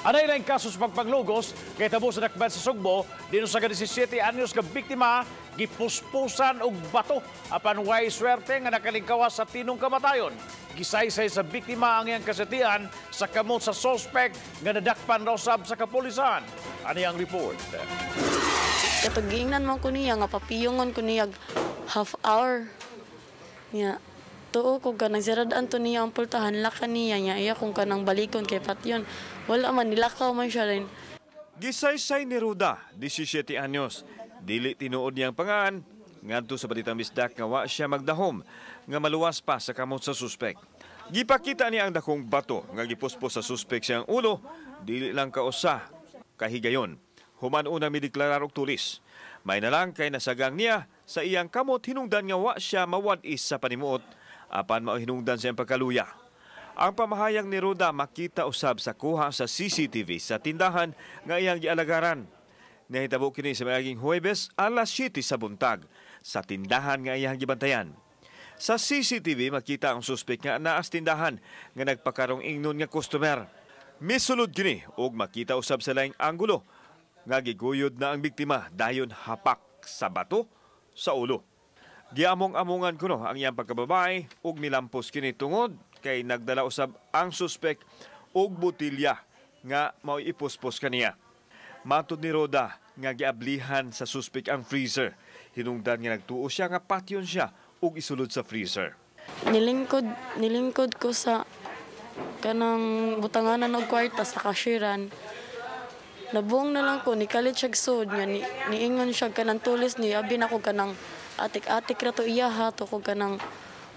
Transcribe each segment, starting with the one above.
Anay lang kaso sa pagpanglugos kay tabo sa dakban sa Sugbo dino sa 17 anyos nga biktima gipuspusan og bato apan way swerte nga nakalingkawas sa tinong kamatayon. Gisaysay sa biktima ang iyang kasetian sa kamot sa suspect nga nadakpan raw sab sa kapulisan. Ani ang report. Katugingnan man ko niya nga papiyongon ko niya half hour. Nya tuo ko kanang siradaan to niya ang pultahan lakan niya nya iya kung kanang balikon kay patyon. Wala man nilakaw man siya rin. Gisaysay ni Ruda, 17 anyos. Dili tinuod niyang pangaan ngadto sa balitang misdak nga wa siya magdahom nga maluwas pa sa kamot sa suspek. Gipakita niya ang dakong bato nga gipuspos sa suspek siyang ulo, dili lang kausa kahigayon. Human una mideklarar og tulis. May na lang kay nasagang niya sa iyang kamot hinungdan nga wa siya mawad-is sa panimuot apan mao hinungdan sa iyang pagkaluya. Ang pamahayag ni Ruda makita usab sa kuha sa CCTV sa tindahan nga iyang gialagaran. Nahitabo kini sa miaging Huwebes alas 7 sa buntag sa tindahan nga iyang gibantayan. Sa CCTV makita ang suspek nga naas tindahan nga nagpakarong ingnon nga customer. Misulod kini og makita usab sa laing anggulo nga giguyod na ang biktima dayon hapak sa bato sa ulo. Giamong-amongan kuno ang iyang pagkababae ug milampos kini tungod kay nagdala usab ang suspek og botilya nga mao ipuspos kaniya. Matud ni Roda nga giablihan sa suspek ang freezer. Hinungdan nga nagtuo siya nga patyon siya ug isulod sa freezer. Nilingkod ko sa kanang butanganan og kwarta sa kashiran. Nabuong na lang ko, nikalit siya sud niya, niingon siya kanang tulis niya, abi na ko kanang atik-atik ra to iya ha, to ko kanang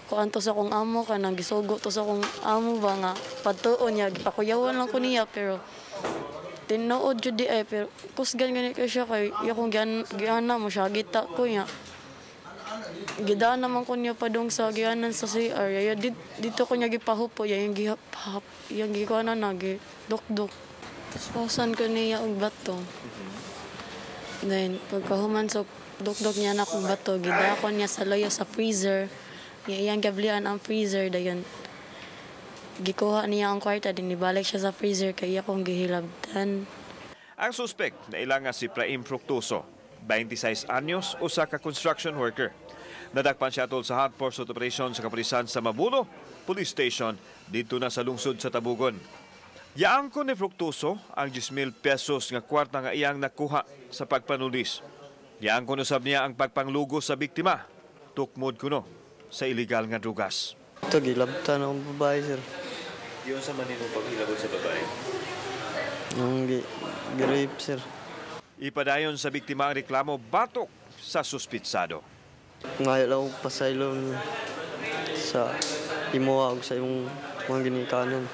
kuan to sa kong amo, kanang gisugo to sa kong amo ba nga, patuon niya, gipakuyawan lang ko niya, pero tinuod jud di ay, pero kusgan ganit ko siya kay, iya kong giana mo siya, gita ko niya. Gidaan naman ko niya padong sa gianan sa CR, dito ko niya gipahupo, yung gikuanan na, gidok-dok. Pausan ko niya og bato. Then, pagkahuman sa dukdok niya na kong bato, gidakon niya sa loyo sa freezer. Iyang gablian ang freezer, dayon. Gikuha niya ang kwarta, din ibalik siya sa freezer, kaya akong gihilabtan. Ang suspect na ilang nga si Praim Fructuoso, 26 anyos, usa ka construction worker. Nadakpan siya atol sa hot pursuit operation sa kapulisan sa Mabulo Police Station dito na sa lungsod sa Tabugon. Yaang ko ni Fructuoso ang 10,000 pesos nga kwarta nga iyang nakuha sa pagpanulis. Yaang ko usab niya ang pagpanglugos sa biktima. Tukmod kuno sa illegal nga drugas. Ito, gilabtan ang babae, sir. Yun sa maninong paghilabot sa babae? Yung gi-rape, sir. Ipadayon sa biktima ang reklamo batok sa suspitsado. Ngayon lang akong pasaylon sa imuha sa yung mga ginikanan.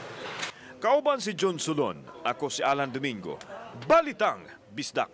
Kauban si John Sulon, ako si Alan Domingo. Balitang Bisdak.